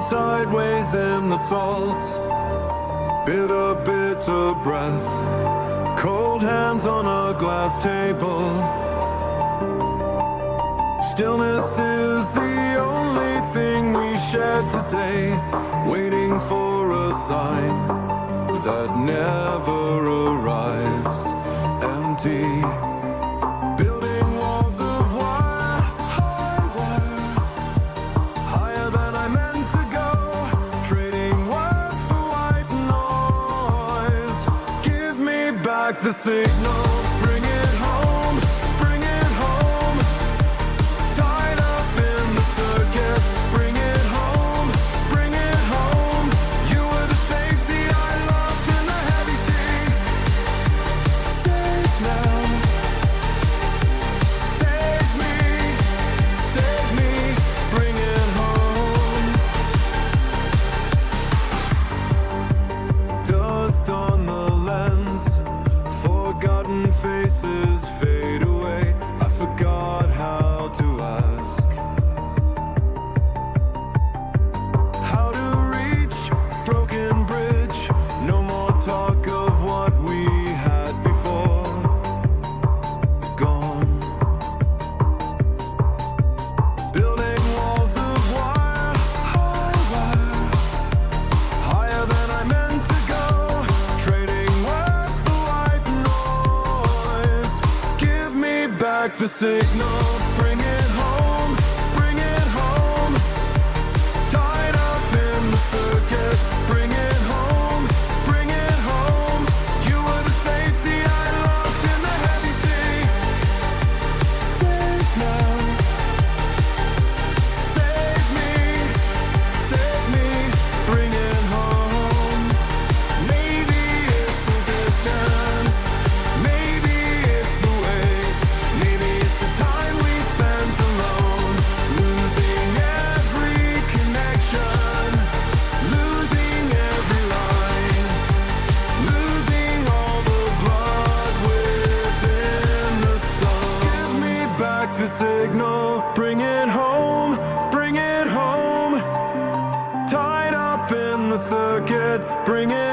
sideways in the salt. Bitter, bitter breath. Cold hands on a glass table. Stillness is the only thing we shared today. Waiting for a sign that never arrives. Empty. Building walls of wire, high wire, higher than I meant to go. Trading words for white noise. Give me back the signal. Bring it home, bring it home. Tied up in the circuit. Bring it home, bring it home. You were the safety I lost in the heavy sea. Safe now. Save me, bring it home. Dust on the lens, forgotten faces fade away. I forgot how to ask, how to reach broken bridge. No more talk of what we had before. Gone. Building walls of wire, high wire, higher than I meant to go. Trading words for white noise. Give me back the signal. Bring it home, bring it home. Tied up in the circuit. Bring it home, bring it home. You were the safety I lost in the heavy sea. Safe now. Save me, bring it home. Maybe it's the distance, maybe it's the wait, maybe it's the time we spent alone. Losing every connection, losing every line, losing all the blood within the stone. Give me back the signal, bring it home, bring it home. Tied up in the circuit, bring it